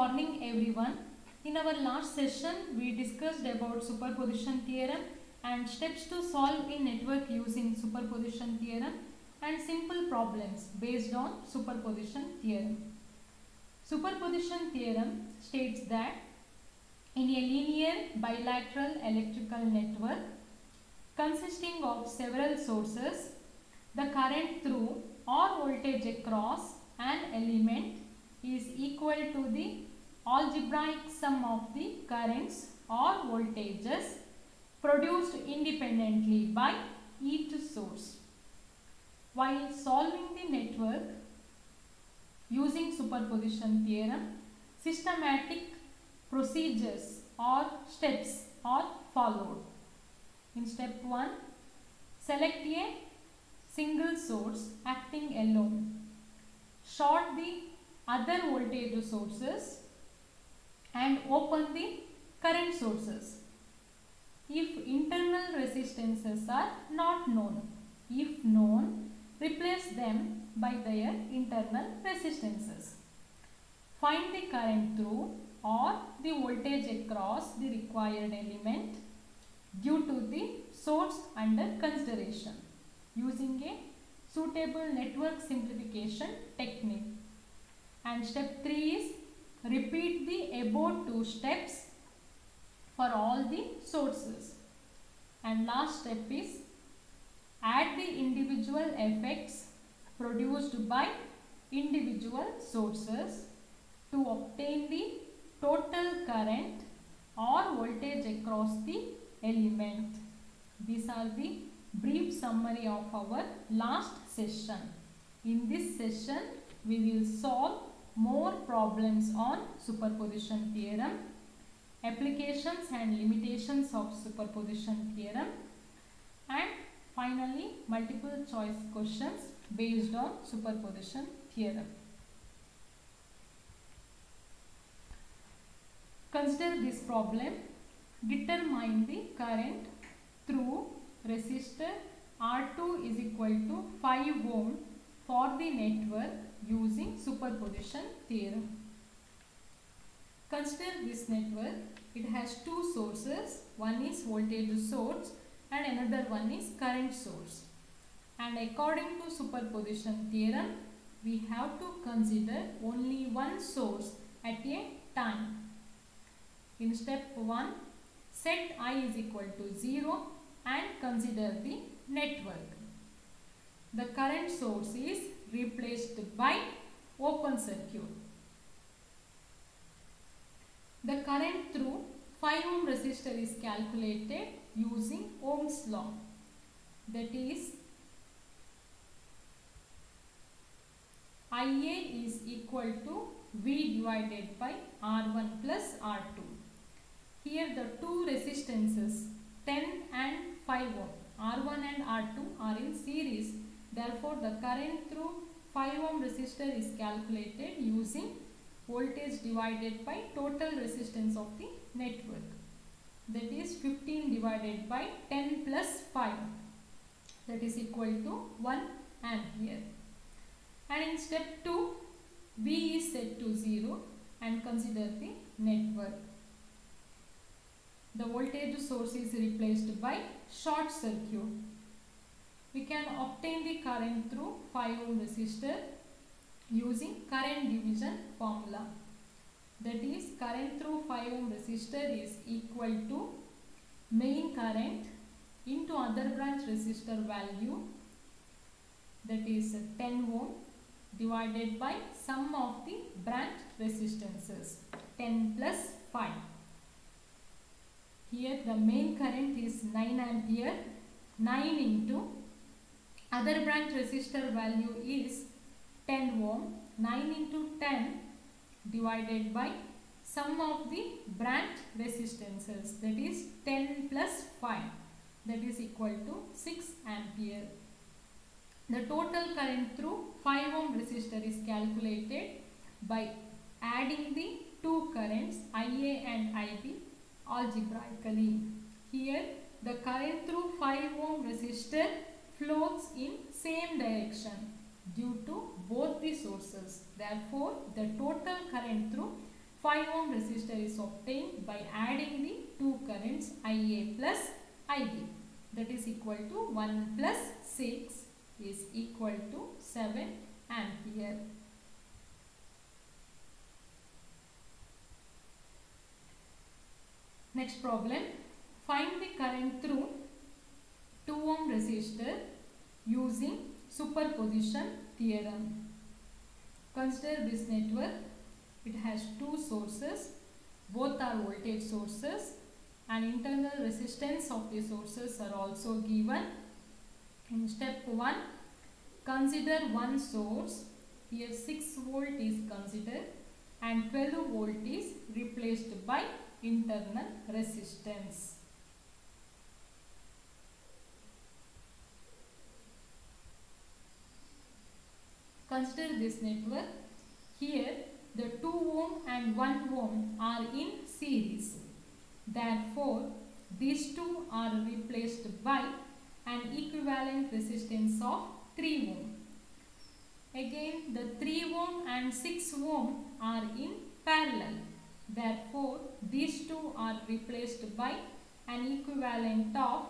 morning everyone. In our last session we discussed about superposition theorem and steps to solve in network using superposition theorem and simple problems based on superposition theorem. Superposition theorem states that in a linear bilateral electrical network consisting of several sources, the current through or voltage across an element is equal to the algebraic sum of the currents or voltages produced independently by each source. While solving the network using superposition theorem, systematic procedures or steps are followed. In step 1, select a single source acting alone. Short the other voltage sources and open the current sources if internal resistances are not known. If known, replace them by their internal resistances. Find the current through or the voltage across the required element due to the source under consideration using a suitable network simplification technique. And step 3 is repeat the above two steps for all the sources. And last step is add the individual effects produced by individual sources to obtain the total current or voltage across the element. These are the brief summary of our last session. In this session, we will solve more problems on superposition theorem, applications and limitations of superposition theorem, and finally multiple choice questions based on superposition theorem. Consider this problem. Determine the current through resistor R2 is equal to 5 ohm for the network using superposition theorem. Consider this network. It has two sources. One is voltage source and another one is current source. And according to superposition theorem, we have to consider only one source at a time. In step 1, set I is equal to 0 and consider the network. The current source is replaced by open circuit. The current through 5 ohm resistor is calculated using Ohm's law. That is, IA is equal to V divided by R1 plus R2. Here the two resistances 10 and 5 ohm, R1 and R2 are in series. Therefore, the current through 5 ohm resistor is calculated using voltage divided by total resistance of the network. That is 15 divided by 10 plus 5. That is equal to 1 ampere. And in step 2, V is set to 0 and consider the network. The voltage source is replaced by short circuit. We can obtain the current through 5 ohm resistor using current division formula. That is, current through 5 ohm resistor is equal to main current into other branch resistor value, that is 10 ohm, divided by sum of the branch resistances 10 plus 5. Here the main current is 9 ampere. 9 into other branch resistor value is 10 ohm. 9 into 10 divided by sum of the branch resistances, that is 10 plus 5, that is equal to 6 ampere. The total current through 5 ohm resistor is calculated by adding the two currents IA and IB algebraically. Here the current through 5 ohm resistor flows in same direction due to both the sources. Therefore, the total current through 5 ohm resistor is obtained by adding the two currents IA plus IB. That is equal to 1 plus 6 is equal to 7 ampere. Next problem. Find the current through 2 ohm resistor using superposition theorem. Consider this network. It has two sources. Both are voltage sources, and internal resistance of the sources are also given. In step 1, consider one source. Here 6 volt is considered and 12 volt is replaced by internal resistance. Consider this network. Here the 2 ohm and 1 ohm are in series. Therefore, these two are replaced by an equivalent resistance of 3 ohm. Again, the 3 ohm and 6 ohm are in parallel. Therefore, these two are replaced by an equivalent of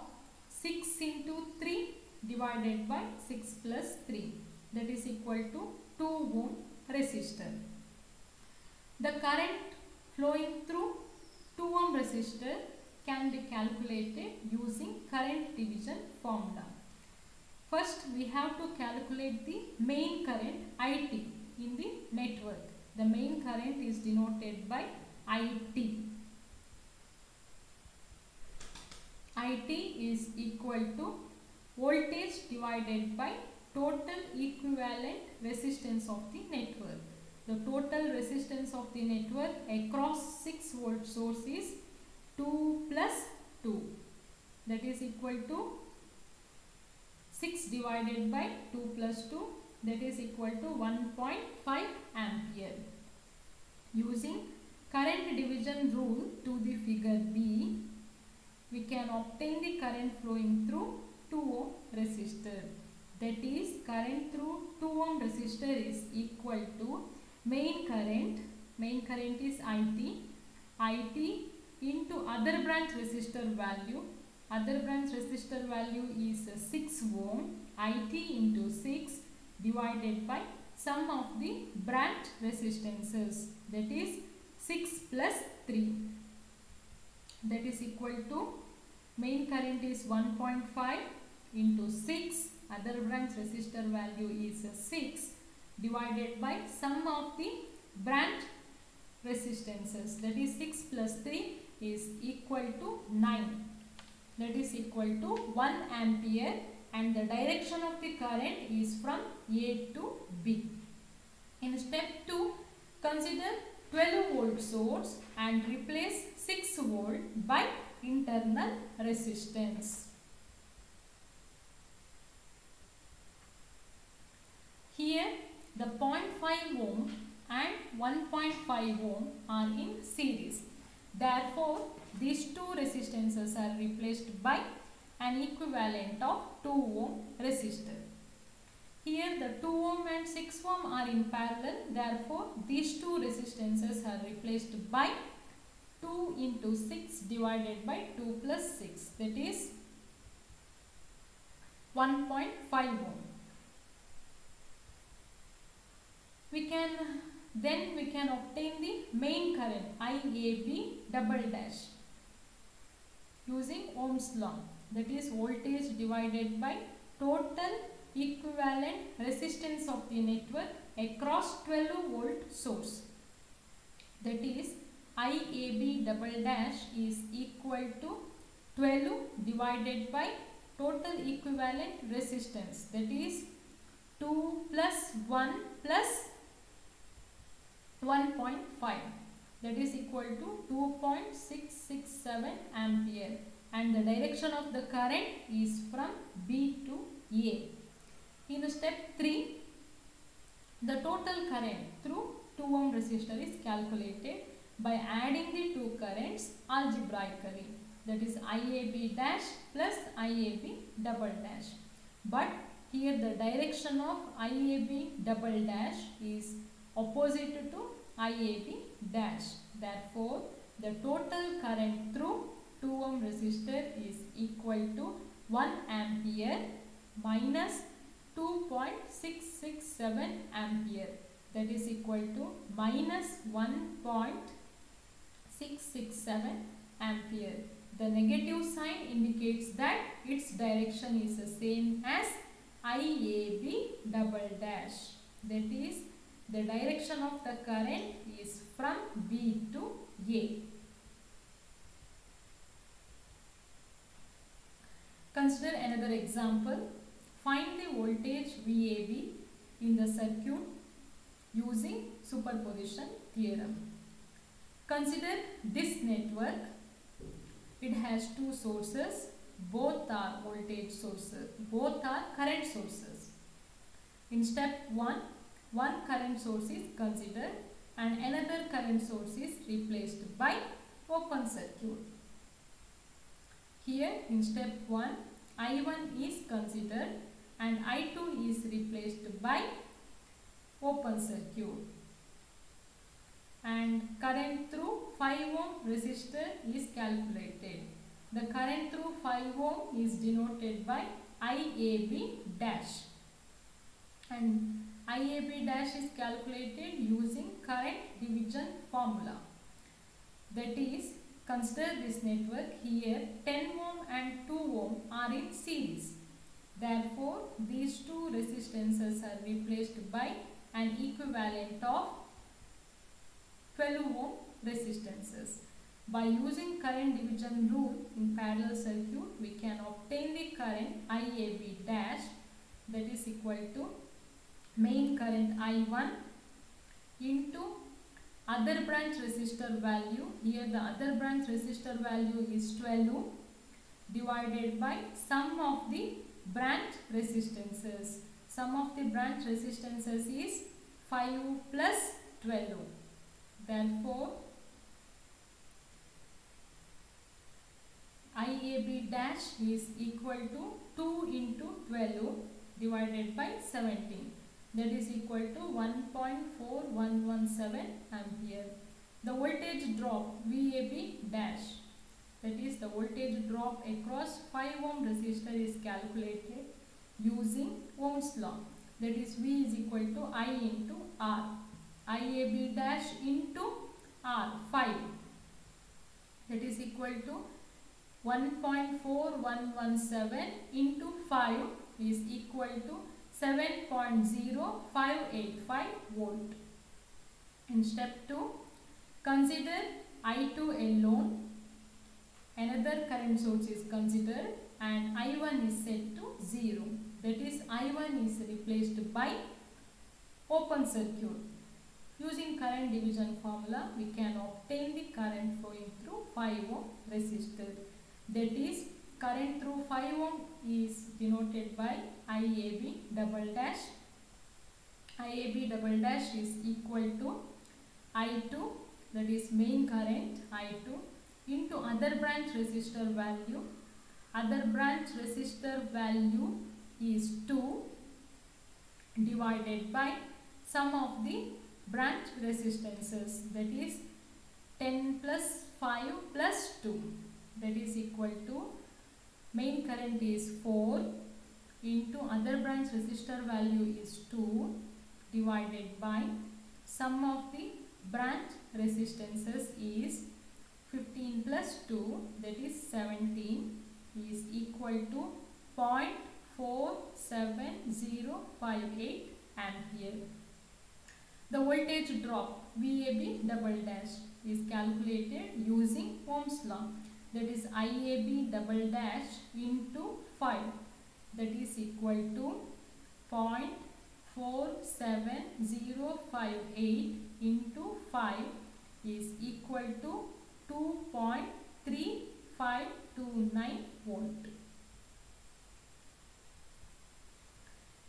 6 into 3 divided by 6 plus 3. That is equal to 2 ohm resistor. The current flowing through 2 ohm resistor can be calculated using current division formula. First, we have to calculate the main current IT in the network. The main current is denoted by IT. IT is equal to voltage divided by total equivalent resistance of the network. The total resistance of the network across 6 volt source is 2 plus 2. That is equal to 6 divided by 2 plus 2. That is equal to 1.5 ampere. Using current division rule to the figure B, we can obtain the current flowing through 2 ohm resistor. That is, current through 2 ohm resistor is equal to main current is IT into other branch resistor value. Other branch resistor value is 6 ohm. IT into 6 divided by sum of the branch resistances. That is 6 plus 3. That is equal to main current is 1.5 into 6. Other branch resistor value is 6 divided by sum of the branch resistances. That is 6 plus 3 is equal to 9. That is equal to 1 ampere, and the direction of the current is from A to B. In step 2, consider 12 volt source and replace 6 volt by internal resistance. Here the 0.5 ohm and 1.5 ohm are in series. Therefore, these two resistances are replaced by an equivalent of 2 ohm resistor. Here the 2 ohm and 6 ohm are in parallel. Therefore, these two resistances are replaced by 2 into 6 divided by 2 plus 6. That is 1.5 ohm. We can obtain the main current IAB double dash using Ohm's law. That is voltage divided by total equivalent resistance of the network across 12 volt source. That is IAB double dash is equal to 12 divided by total equivalent resistance. That is 2 plus 1 plus 1.5. That is equal to 2.667 ampere, and the direction of the current is from B to A. In step 3, the total current through 2 ohm resistor is calculated by adding the two currents algebraically. That is IAB dash plus IAB double dash. But here the direction of IAB double dash is opposite to IAB dash. Therefore, the total current through 2 ohm resistor is equal to 1 ampere minus 2.667 ampere. That is equal to minus 1.667 ampere. The negative sign indicates that its direction is the same as IAB double dash. That is, the direction of the current is from B to A. Consider another example. Find the voltage VAB in the circuit using superposition theorem. Consider this network. It has two sources. Both are voltage sources. Both are current sources. In step 1, one current source is considered and another current source is replaced by open circuit. Here in step 1, I1 is considered and I2 is replaced by open circuit. And current through 5 ohm resistor is calculated. The current through 5 ohm is denoted by IAB dash. And IAB dash is calculated using current division formula. That is, consider this network. Here 10 ohm and 2 ohm are in series. Therefore, these two resistances are replaced by an equivalent of 12 ohm resistances. By using current division rule in parallel circuit, we can obtain the current IAB dash, that is equal to main current I1 into other branch resistor value. Here the other branch resistor value is 12 ohm divided by sum of the branch resistances. Sum of the branch resistances is 5 plus 12 ohm. Therefore, IAB dash is equal to 2 into 12 ohm divided by 17. That is equal to 1.4117 ampere. The voltage drop VAB dash, that is the voltage drop across 5 ohm resistor, is calculated using Ohm's law. That is V is equal to I into R. IAB dash into R, 5. That is equal to 1.4117 into 5 is equal to 7.0585 volt. In step 2, consider I2 alone. Another current source is considered and I1 is set to 0. That is, I1 is replaced by open circuit. Using current division formula, we can obtain the current flowing through 5 ohm resistor. That is, current through 5 ohm is denoted by IAB double dash. IAB double dash is equal to I2, that is main current I2, into other branch resistor value. Other branch resistor value is 2 divided by sum of the branch resistances, that is 10 plus 5 plus 2, that is equal to main current is 4 into other branch resistor value is 2 divided by sum of the branch resistances is 15 plus 2, that is 17, is equal to 0.47058 ampere. The voltage drop VAB double dash is calculated using Ohm's law. That is IAB double dash into 5, that is equal to 0.47058 into 5 is equal to 2.3529 volt.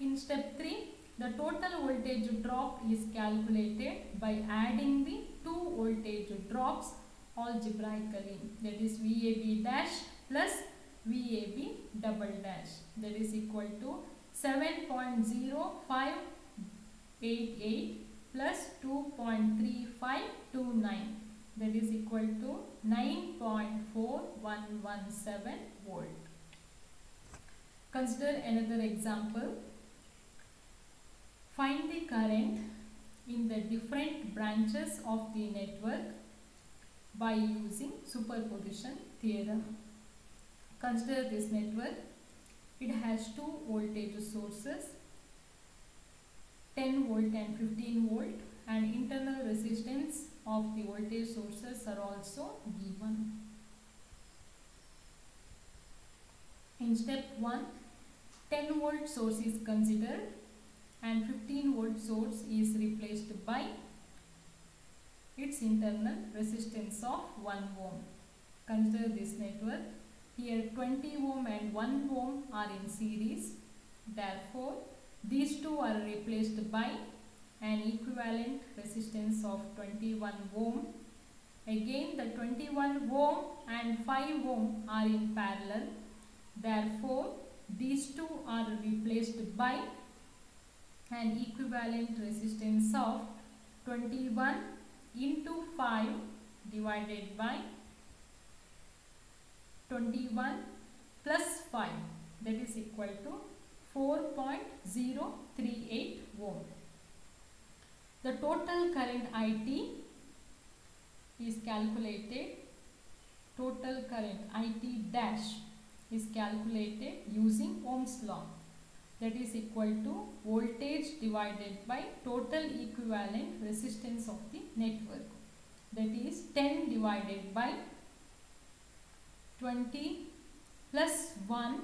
In step 3, the total voltage drop is calculated by adding the two voltage drops algebraically. That is VAB dash plus VAB double dash. That is equal to 7.0588 plus 2.3529, that is equal to 9.4117 volt. Consider another example. Find the current in the different branches of the network by using superposition theorem. Consider this network. It has two voltage sources, 10 volt and 15 volt, and internal resistance of the voltage sources are also given. In step 1, 10 volt source is considered and 15 volt source is replaced by its internal resistance of 1 ohm. Consider this network. Here 20 ohm and 1 ohm are in series. Therefore, these two are replaced by an equivalent resistance of 21 ohm. Again, the 21 ohm and 5 ohm are in parallel. Therefore, these two are replaced by an equivalent resistance of 21 into 5 divided by 21 plus 5, that is equal to 4.038 ohm. The total current IT is calculated. Total current IT dash is calculated using Ohm's law. That is equal to voltage divided by total equivalent resistance of the network. That is 10 divided by 20 plus 1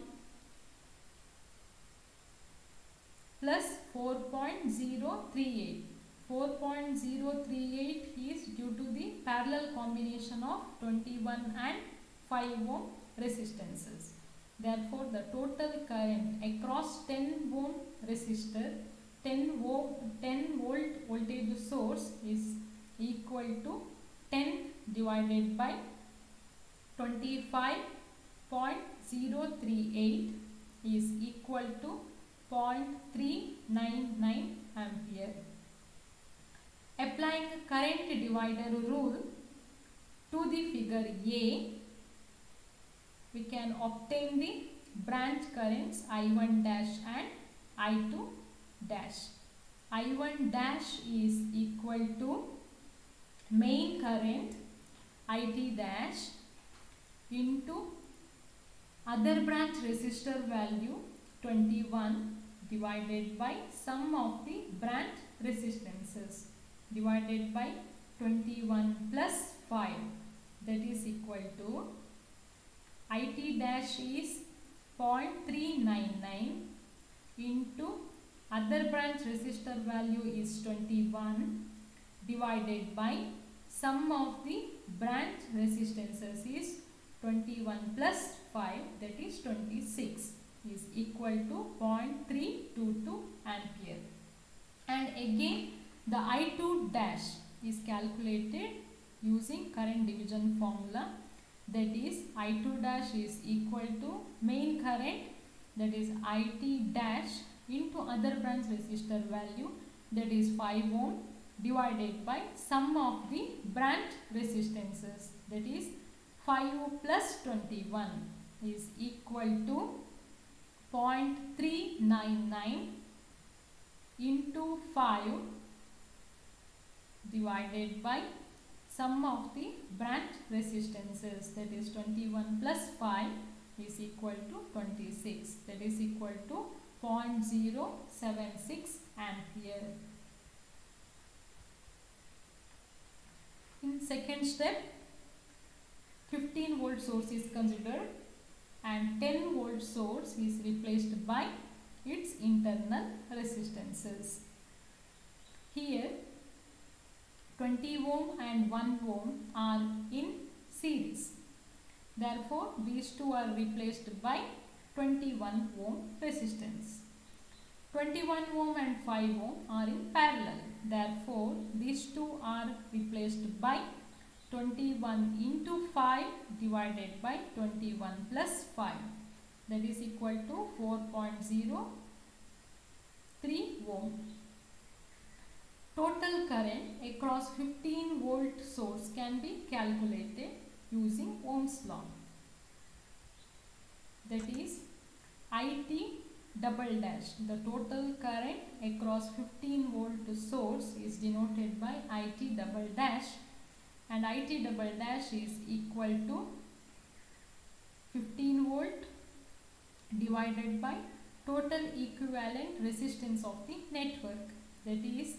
plus 4.038. 4.038 is due to the parallel combination of 21 and 5 ohm resistances. Therefore, the total current across 10 ohm resistor, 10 volt voltage source is equal to 10 divided by 25.038 is equal to 0.399 ampere. Applying current divider rule to the figure A, we can obtain the branch currents I1 dash and I2 dash. I1 dash is equal to main current IT dash into other branch resistor value 21 divided by sum of the branch resistances divided by 21 plus 5, that is equal to IT dash is 0.399 into other branch resistor value is 21 divided by sum of the branch resistances is 21 plus 5, that is 26, is equal to 0.322 ampere. And again the I2 dash is calculated using current division formula. That is I2 dash is equal to main current, that is IT dash into other branch resistor value, that is 5 ohm, divided by sum of the branch resistances, that is 5 plus 21 is equal to 0.399 into 5 divided by sum of the branch resistances, that is 21 plus 5 is equal to 26, that is equal to 0.076 ampere. In second step, 15 volt source is considered and 10 volt source is replaced by its internal resistances. Here 20 ohm and 1 ohm are in series. Therefore, these two are replaced by 21 ohm resistance. 21 ohm and 5 ohm are in parallel. Therefore, these two are replaced by 21 into 5 divided by 21 plus 5, that is equal to 4.03 ohm. Total current across 15 volt source can be calculated using Ohm's law. That is IT double dash. The total current across 15 volt source is denoted by IT double dash, and IT double dash is equal to 15 volt divided by total equivalent resistance of the network, that is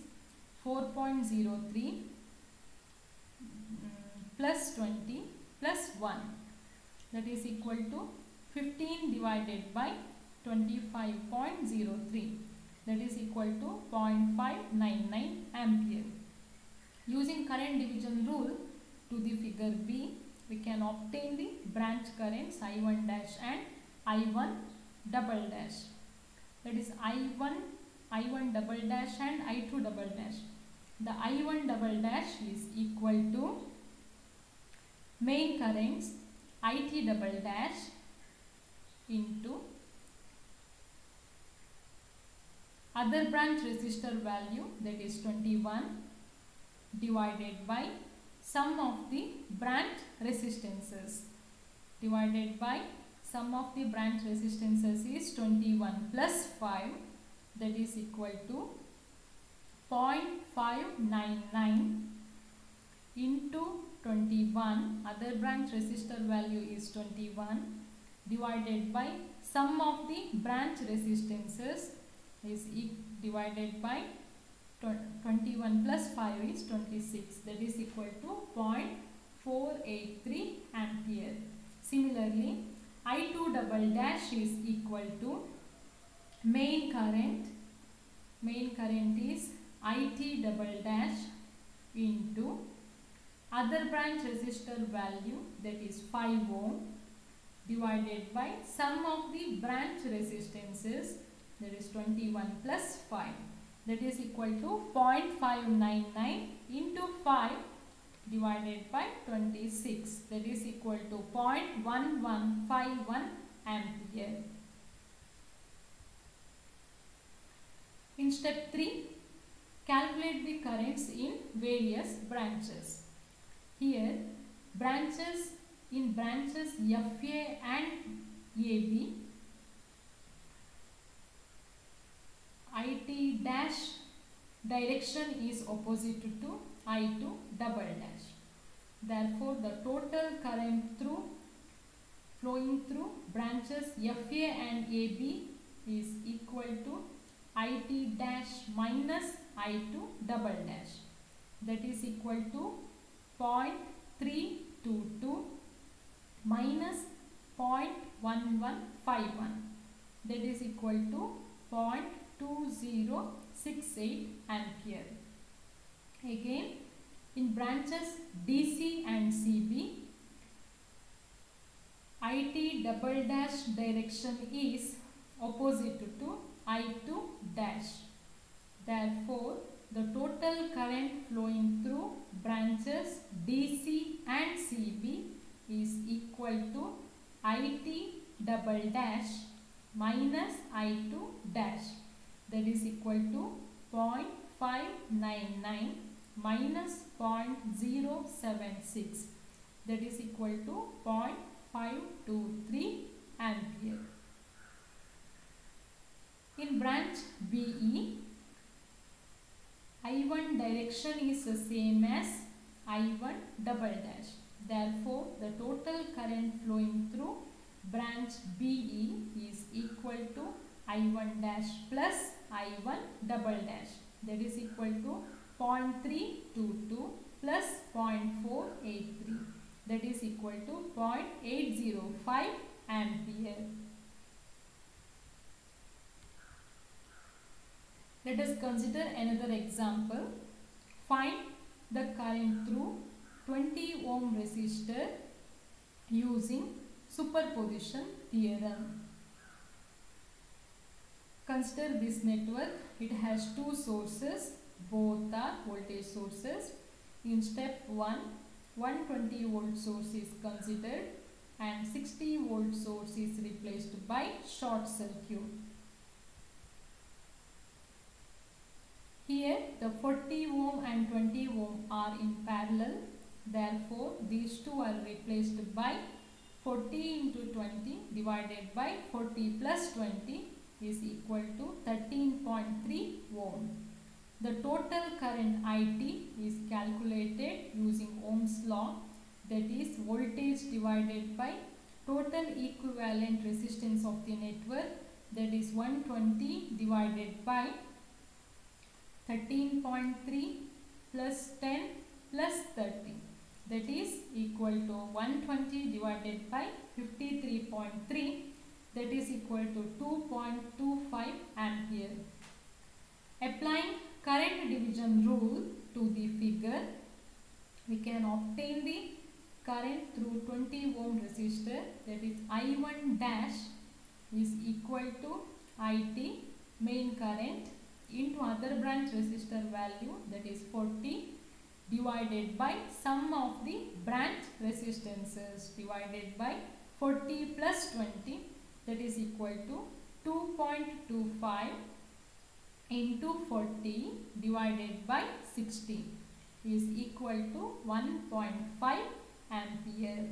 4.03 plus 20 plus 1, that is equal to 15 divided by 25.03, that is equal to 0.599 ampere. Using current division rule to the figure B, we can obtain the branch currents I1 dash and I1 double dash. That is I1 double dash and I2 double dash. The I1 double dash is equal to main currents IT double dash into other branch resistor value, that is 21, divided by sum of the branch resistances, divided by sum of the branch resistances is 21 plus 5, that is equal to 0.599 into 21, other branch resistor value is 21, divided by sum of the branch resistances is divided by 21 plus 5 is 26, that is equal to 0.483 ampere. Similarly, I2 double dash is equal to main current is IT double dash into other branch resistor value, that is 5 ohm, divided by sum of the branch resistances, that is 21 plus 5, that is equal to 0.599 into 5 divided by 26, that is equal to 0.1151 ampere. In step 3, calculate the currents in various branches. Here, branches FA and AB, IT dash direction is opposite to I2 double dash. Therefore, the total current flowing through branches FA and AB is equal to IT dash minus I2 double dash, that is equal to 0.322 minus 0.1151, that is equal to 0.2068 ampere. Again, in branches DC and CB, IT double dash direction is opposite to I2 dash. Therefore, the total current flowing through branches DC and CB is equal to IT double dash minus I2 dash, that is equal to 0.599 minus 0.076, that is equal to 0.523 ampere. In branch BE, I1 direction is the same as I1 double dash. Therefore, the total current flowing through branch BE is equal to I1 dash plus I1 double dash, that is equal to 0.322 plus 0.483, that is equal to 0.805 ampere. Let us consider another example. Find the current through 20 ohm resistor using superposition theorem. Consider this network. It has two sources. Both are voltage sources. In step 1, 120 volt source is considered and 60 volt source is replaced by short circuit. Here the 40 ohm and 20 ohm are in parallel. Therefore, these two are replaced by 40 into 20 divided by 40 plus 20 is equal to 13.3 ohm. The total current IT is calculated using Ohm's law, that is voltage divided by total equivalent resistance of the network, that is 120 divided by 13.3 plus 10 plus 30, that is equal to 120 divided by 53.3, that is equal to 2.25 ampere. Applying current division rule to the figure, we can obtain the current through 20 ohm resistor, that is I1 dash is equal to IT main current into other branch resistor value, that is 40, divided by sum of the branch resistances divided by 40 plus 20, that is equal to 2.25 into 40 divided by 60 is equal to 1.5 ampere.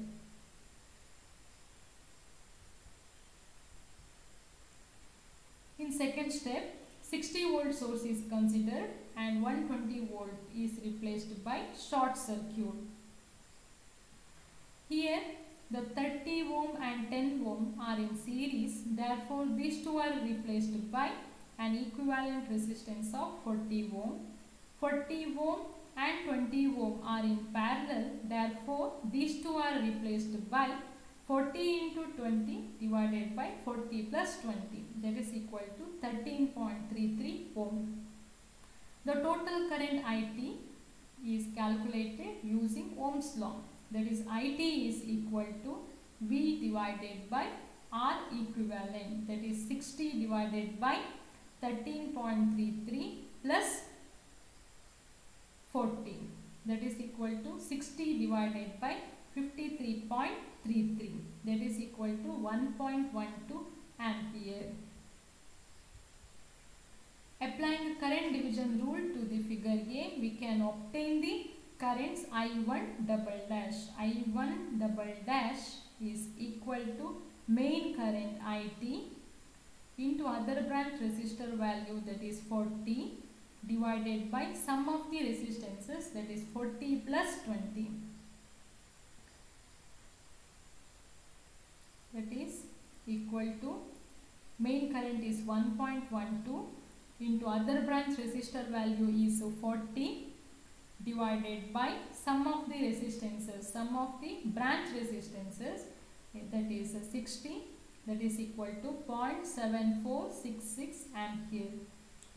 In second step, 60 volt source is considered and 120 volt is replaced by short circuit. Here the 30 ohm and 10 ohm are in series, therefore these two are replaced by an equivalent resistance of 40 ohm. 40 ohm and 20 ohm are in parallel, therefore these two are replaced by 40 into 20 divided by 40 plus 20, that is equal to 13.33 ohm. The total current IT is calculated using Ohm's law, that is IT is equal to V divided by R equivalent, that is 60 divided by 13.33 plus 40, that is equal to 60 divided by 53.33, that is equal to 1.12 ampere. Applying the current division rule to the figure A, we can obtain the currents I1 double dash. I1 double dash is equal to main current IT into other branch resistor value, that is 40, divided by sum of the resistances, that is 40 plus 20, that is equal to main current is 1.12 into other branch resistor value is 40 divided by sum of the resistances, sum of the branch resistances, that is 60, that is equal to 0.7466 ampere.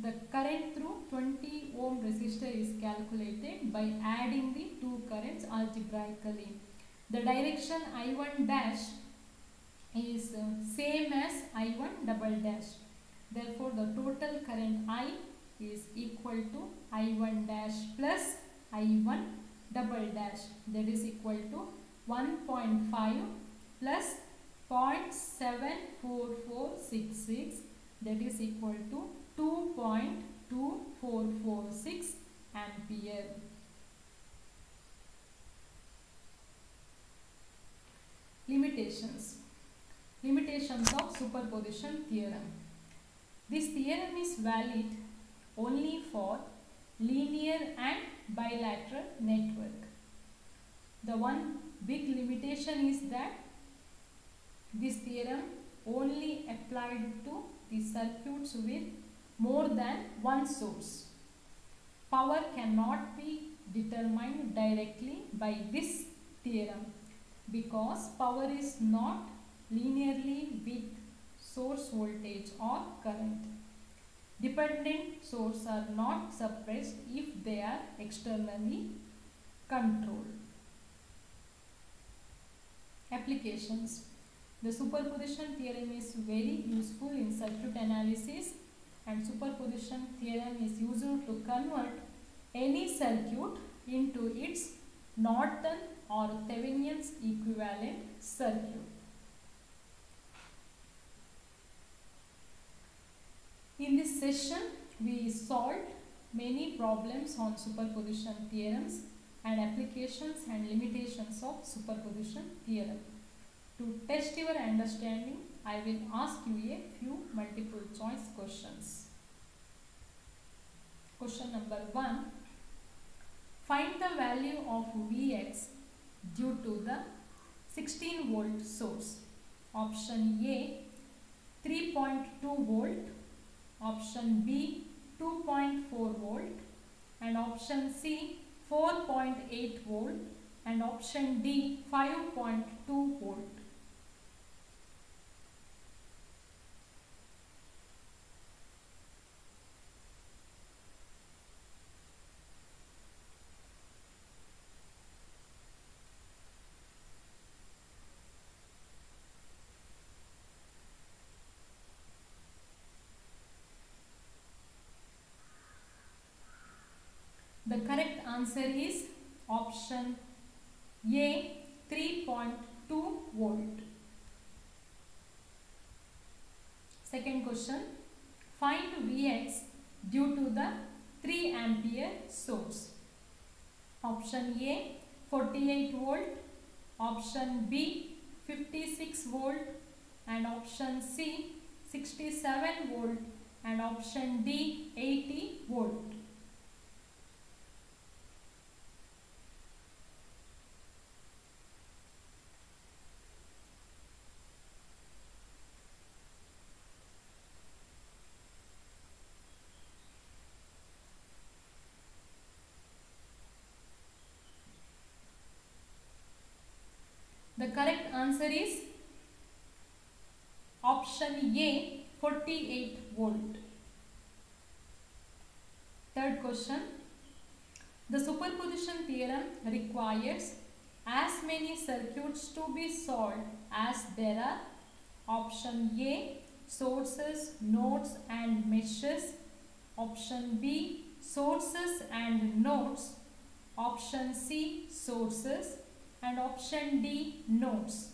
The current through 20 ohm resistor is calculated by adding the two currents algebraically. The direction I1 dash is same as I1 double dash. Therefore, the total current I is equal to I1 dash plus I1 double dash, that is equal to 1.5 plus 0.74466, that is equal to 2.2446 ampere. Limitations. Limitations of superposition theorem. This theorem is valid only for linear and bilateral network. The one big limitation is that this theorem only applied to the circuits with more than one source. Power cannot be determined directly by this theorem because power is not linearly with source voltage or current. Dependent sources are not suppressed if they are externally controlled. Applications. The superposition theorem is very useful in circuit analysis, and superposition theorem is used to convert any circuit into its Norton or Thevenin's equivalent circuit. In this session, we solved many problems on superposition theorems and applications and limitations of superposition theorem. To test your understanding, I will ask you a few multiple choice questions. Question number 1. Find the value of Vx due to the 16 volt source. Option A 3.2 volt, option B 2.4 volt, and option C 4.8 volt, and option D 5.2 volt. The correct answer is option A 3.2 volt. Second question. Find Vx due to the 3 ampere source. Option A 48 volt, option B 56 volt, and option C 67 volt, and option D 80 volt. The correct answer is option A 48 volt. Third question. The superposition theorem requires as many circuits to be solved as there are option A sources, nodes and meshes, option B sources and nodes, option C sources, and option D nodes.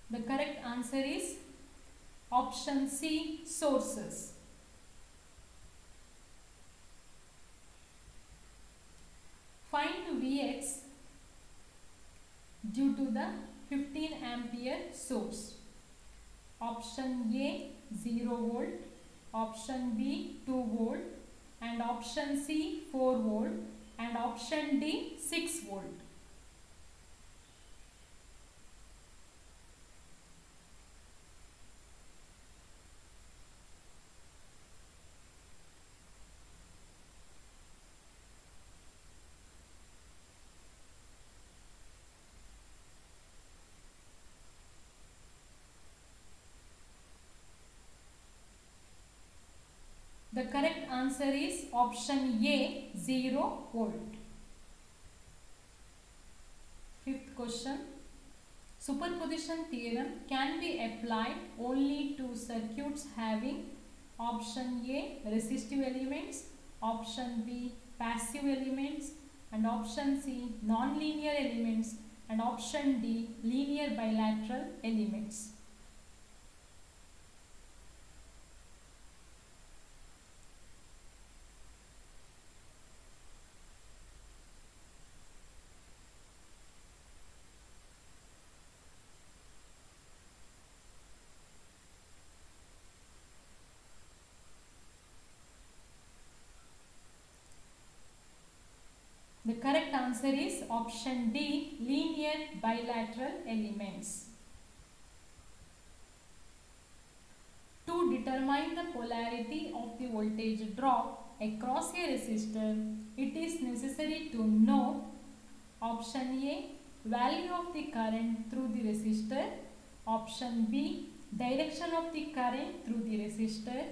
The correct answer is option C sources. Find Vx due to the 15 ampere source. Option A 0 volt, option B 2 volt, and option C 4 volt, and option D 6 volt. The correct answer is option A 0 volt. Fifth question. Superposition theorem can be applied only to circuits having option A resistive elements, option B passive elements, and option C non-linear elements, and option D linear bilateral elements. The correct answer is option D linear bilateral elements. To determine the polarity of the voltage drop across a resistor, it is necessary to know option A value of the current through the resistor, option B direction of the current through the resistor,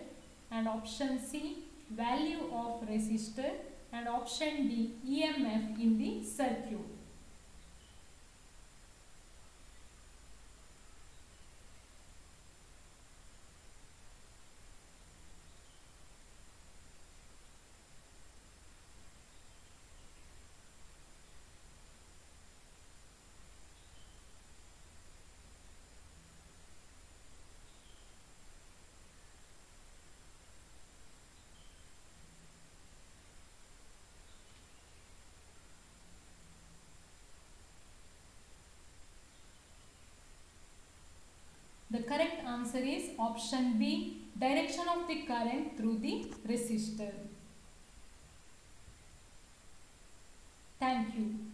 and option C value of resistor, and option D EMF in the circuit. answer is option B, direction of the current through the resistor. Thank you.